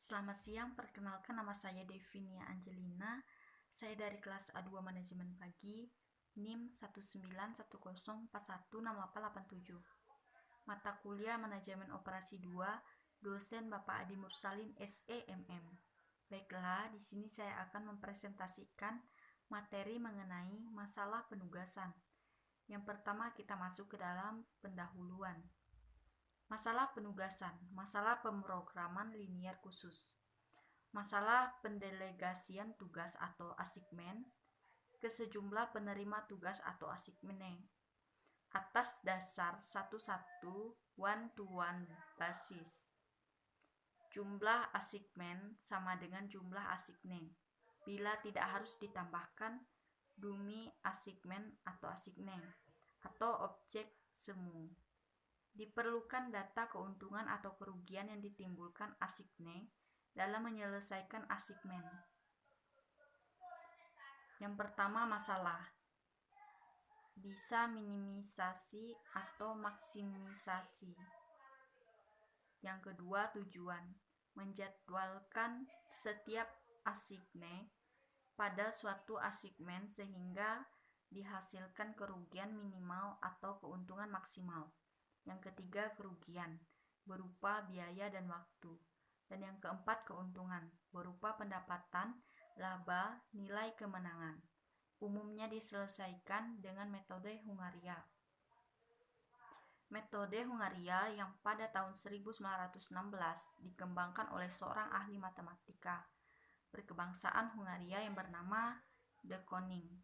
Selamat siang, perkenalkan nama saya Devinia Angelina. Saya dari kelas A2 Manajemen Pagi, NIM 19104168887. Mata kuliah Manajemen Operasi 2, dosen Bapak Adi Mursalin SEMM. Baiklah, di sini saya akan mempresentasikan materi mengenai masalah penugasan. Yang pertama kita masuk ke dalam pendahuluan. Masalah penugasan, masalah pemrograman linier khusus, masalah pendelegasian tugas atau assignment ke sejumlah penerima tugas atau assignment atas dasar satu-satu one-to-one basis. Jumlah assignment sama dengan jumlah assignment bila tidak harus ditambahkan dummy assignment atau assignment atau objek semu. Diperlukan data keuntungan atau kerugian yang ditimbulkan assignment dalam menyelesaikan assignment. Yang pertama, masalah bisa minimisasi atau maksimisasi. Yang kedua, tujuan menjadwalkan setiap assignment pada suatu assignment sehingga dihasilkan kerugian minimal atau keuntungan maksimal. Yang ketiga, kerugian berupa biaya dan waktu. Dan yang keempat, keuntungan berupa pendapatan, laba, nilai kemenangan. Umumnya diselesaikan dengan metode Hungaria. Metode Hungaria yang pada tahun 1916 dikembangkan oleh seorang ahli matematika berkebangsaan Hungaria yang bernama De Koning.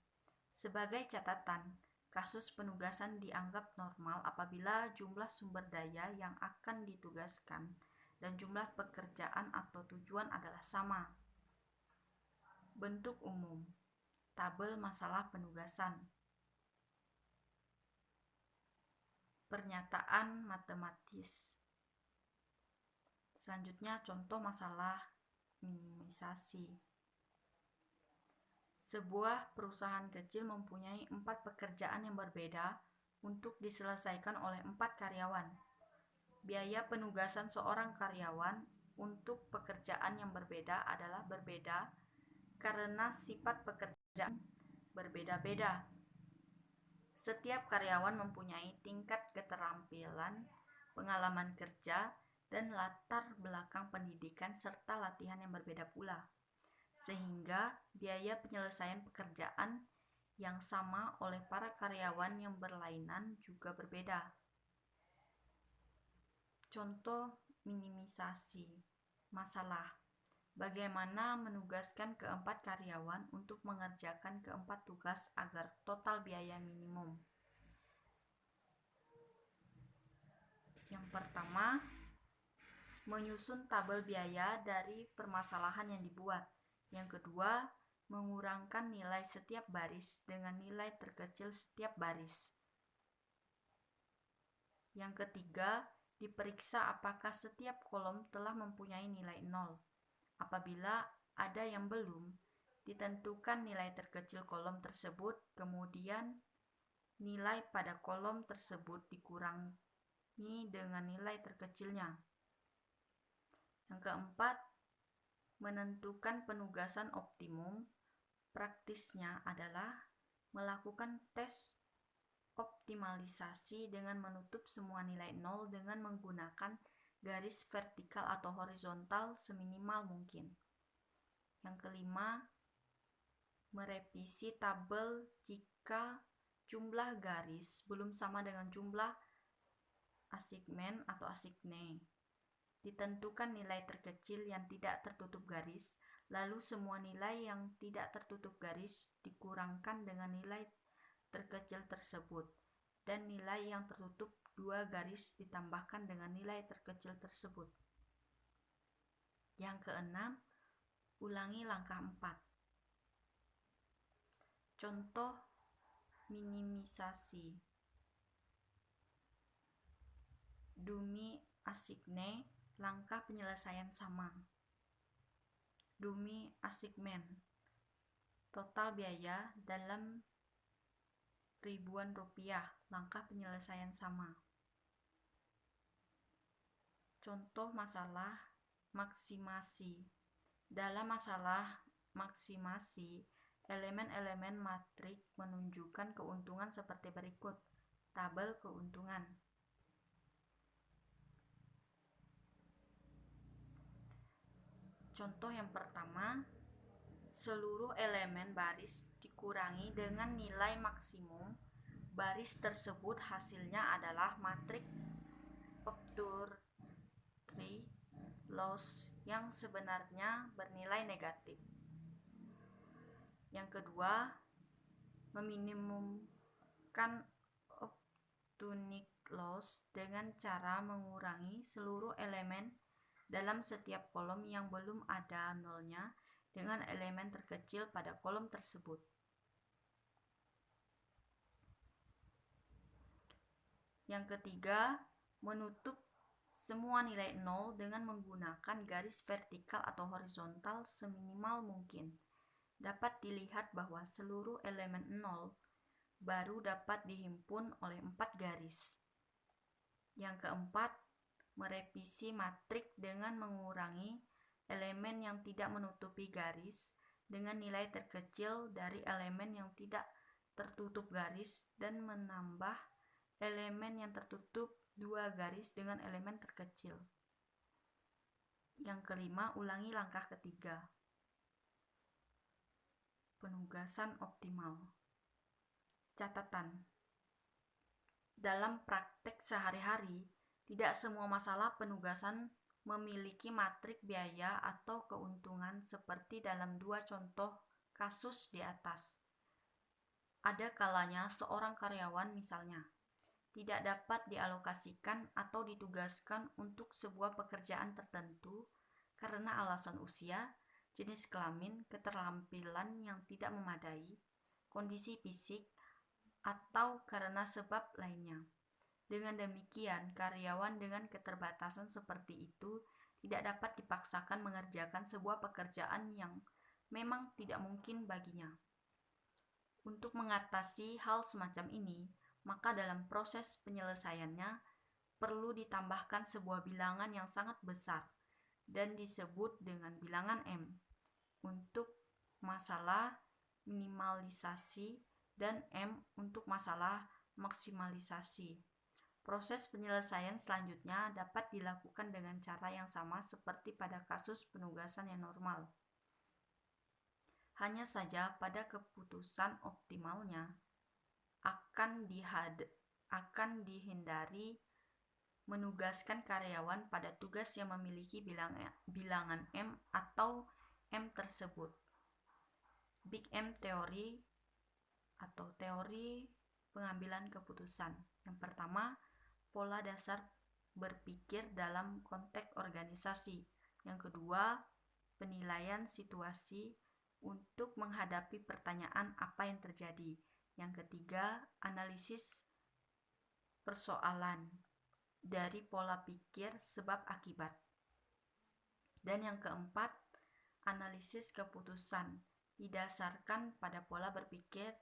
Sebagai catatan, kasus penugasan dianggap normal apabila jumlah sumber daya yang akan ditugaskan dan jumlah pekerjaan atau tujuan adalah sama. Bentuk umum, tabel masalah penugasan. Pernyataan matematis. Selanjutnya, contoh masalah minimisasi. Sebuah perusahaan kecil mempunyai 4 pekerjaan yang berbeda untuk diselesaikan oleh 4 karyawan. Biaya penugasan seorang karyawan untuk pekerjaan yang berbeda adalah berbeda karena sifat pekerjaan berbeda-beda. Setiap karyawan mempunyai tingkat keterampilan, pengalaman kerja, dan latar belakang pendidikan serta latihan yang berbeda pula. Sehingga biaya penyelesaian pekerjaan yang sama oleh para karyawan yang berlainan juga berbeda. Contoh minimisasi masalah. Bagaimana menugaskan keempat karyawan untuk mengerjakan keempat tugas agar total biaya minimum. Yang pertama, menyusun tabel biaya dari permasalahan yang dibuat. Yang kedua, mengurangkan nilai setiap baris dengan nilai terkecil setiap baris. Yang ketiga, diperiksa apakah setiap kolom telah mempunyai nilai 0. Apabila ada yang belum, ditentukan nilai terkecil kolom tersebut, kemudian nilai pada kolom tersebut dikurangi dengan nilai terkecilnya. Yang keempat, menentukan penugasan optimum. Praktisnya adalah melakukan tes optimalisasi dengan menutup semua nilai 0 dengan menggunakan garis vertikal atau horizontal seminimal mungkin. Yang kelima, merevisi tabel jika jumlah garis belum sama dengan jumlah assignment atau assignment. Ditentukan nilai terkecil yang tidak tertutup garis, lalu semua nilai yang tidak tertutup garis dikurangkan dengan nilai terkecil tersebut, dan nilai yang tertutup 2 garis ditambahkan dengan nilai terkecil tersebut. Yang keenam, ulangi langkah 4. Contoh minimisasi. Dummy assignment, langkah penyelesaian sama. Dummy assignment, total biaya dalam ribuan rupiah, langkah penyelesaian sama. Contoh masalah Maksimasi. Dalam masalah maksimasi, elemen-elemen matrik menunjukkan keuntungan seperti berikut. Tabel keuntungan. Contoh yang pertama, seluruh elemen baris dikurangi dengan nilai maksimum baris tersebut, hasilnya adalah matrik Octree loss yang sebenarnya bernilai negatif. Yang kedua, meminimumkan Octonic loss dengan cara mengurangi seluruh elemen dalam setiap kolom yang belum ada nolnya dengan elemen terkecil pada kolom tersebut. Yang ketiga, menutup semua nilai nol dengan menggunakan garis vertikal atau horizontal seminimal mungkin. Dapat dilihat bahwa seluruh elemen nol baru dapat dihimpun oleh 4 garis. Yang keempat, merevisi matrik dengan mengurangi elemen yang tidak menutupi garis dengan nilai terkecil dari elemen yang tidak tertutup garis dan menambah elemen yang tertutup 2 garis dengan elemen terkecil. Yang kelima, ulangi langkah ketiga. Penugasan optimal. Catatan. Dalam praktek sehari-hari, tidak semua masalah penugasan memiliki matrik biaya atau keuntungan seperti dalam 2 contoh kasus di atas. Ada kalanya seorang karyawan misalnya tidak dapat dialokasikan atau ditugaskan untuk sebuah pekerjaan tertentu karena alasan usia, jenis kelamin, keterampilan yang tidak memadai, kondisi fisik, atau karena sebab lainnya. Dengan demikian, karyawan dengan keterbatasan seperti itu tidak dapat dipaksakan mengerjakan sebuah pekerjaan yang memang tidak mungkin baginya. Untuk mengatasi hal semacam ini, maka dalam proses penyelesaiannya perlu ditambahkan sebuah bilangan yang sangat besar dan disebut dengan bilangan M untuk masalah minimalisasi dan M untuk masalah maksimalisasi. Proses penyelesaian selanjutnya dapat dilakukan dengan cara yang sama seperti pada kasus penugasan yang normal. Hanya saja pada keputusan optimalnya akan dihindari menugaskan karyawan pada tugas yang memiliki bilangan M atau M tersebut. Big M Theory atau teori pengambilan keputusan. Yang pertama, pola dasar berpikir dalam konteks organisasi. Yang kedua, penilaian situasi untuk menghadapi pertanyaan apa yang terjadi. Yang ketiga, analisis persoalan dari pola pikir sebab akibat. Dan yang keempat, analisis keputusan didasarkan pada pola berpikir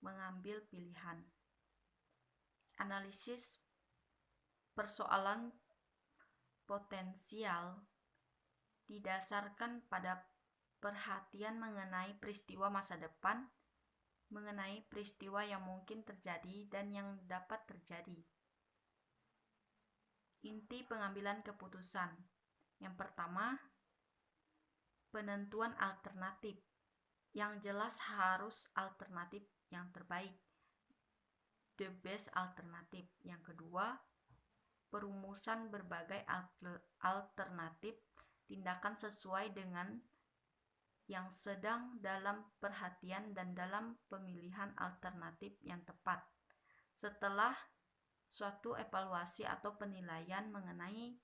mengambil pilihan. Analisis persoalan potensial didasarkan pada perhatian mengenai peristiwa masa depan, mengenai peristiwa yang mungkin terjadi dan yang dapat terjadi. Inti pengambilan keputusan. Yang pertama, penentuan alternatif. Yang jelas harus alternatif yang terbaik, the best alternatif. Yang kedua, perumusan berbagai alternatif tindakan sesuai dengan yang sedang dalam perhatian dan dalam pemilihan alternatif yang tepat. Setelah suatu evaluasi atau penilaian mengenai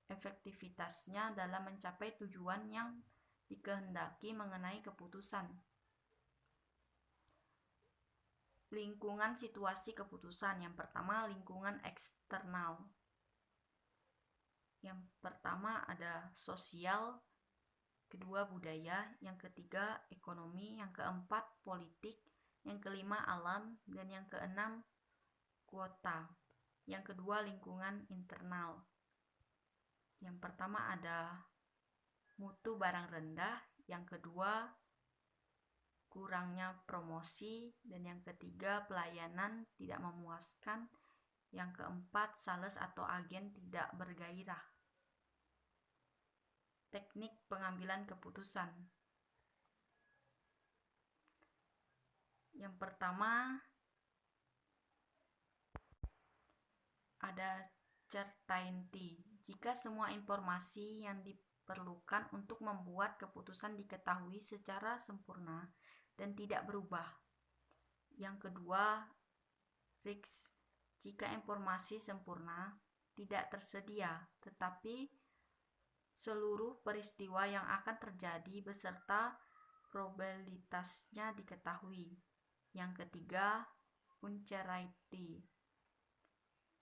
efektivitasnya dalam mencapai tujuan yang dikehendaki mengenai keputusan. Lingkungan situasi keputusan. Yang pertama, lingkungan eksternal. Yang pertama ada sosial, kedua budaya, yang ketiga ekonomi, yang keempat politik, yang kelima alam, dan yang keenam kuota. Yang kedua lingkungan internal. Yang pertama ada mutu barang rendah, yang kedua kurangnya promosi, dan yang ketiga pelayanan tidak memuaskan, yang keempat sales atau agen tidak bergairah. Teknik pengambilan keputusan. Yang pertama ada certainty. Jika semua informasi yang diperlukan untuk membuat keputusan diketahui secara sempurna dan tidak berubah. Yang kedua, risk. Jika informasi sempurna tidak tersedia, tetapi seluruh peristiwa yang akan terjadi beserta probabilitasnya diketahui. Yang ketiga, uncertainty.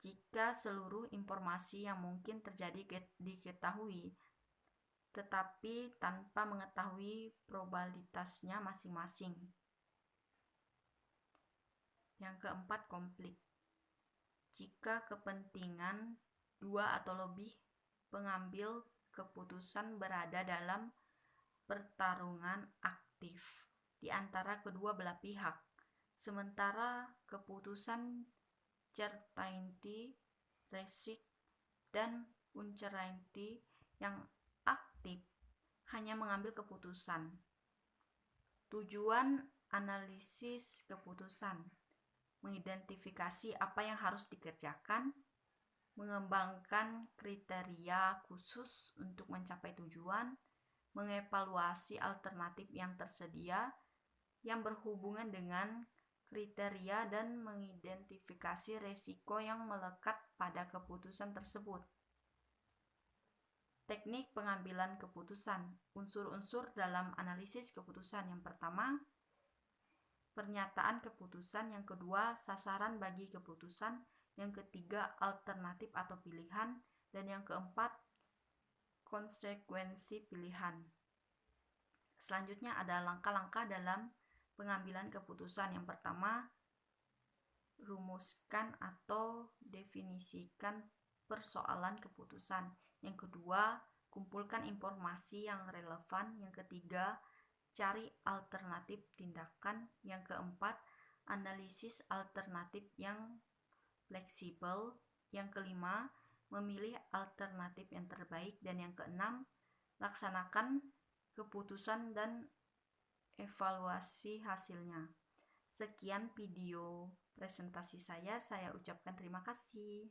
Jika seluruh informasi yang mungkin terjadi diketahui, tetapi tanpa mengetahui probabilitasnya masing-masing. Yang keempat, konflik. Jika kepentingan dua atau lebih pengambil keputusan berada dalam pertarungan aktif di antara kedua belah pihak, sementara keputusan certainty, risk, dan uncertainty yang aktif hanya mengambil keputusan. Tujuan analisis keputusan: mengidentifikasi apa yang harus dikerjakan, mengembangkan kriteria khusus untuk mencapai tujuan, mengevaluasi alternatif yang tersedia yang berhubungan dengan kriteria, dan mengidentifikasi risiko yang melekat pada keputusan tersebut. Teknik pengambilan keputusan. Unsur-unsur dalam analisis keputusan. Yang pertama, pernyataan keputusan. Yang kedua, sasaran bagi keputusan. Yang ketiga, alternatif atau pilihan. Dan yang keempat, konsekuensi pilihan. Selanjutnya ada langkah-langkah dalam pengambilan keputusan. Yang pertama, rumuskan atau definisikan persoalan keputusan. Yang kedua, kumpulkan informasi yang relevan. Yang ketiga, cari alternatif tindakan. Yang keempat, analisis alternatif yang fleksibel. Yang kelima, memilih alternatif yang terbaik. Dan yang keenam, laksanakan keputusan dan evaluasi hasilnya. Sekian video presentasi saya ucapkan terima kasih.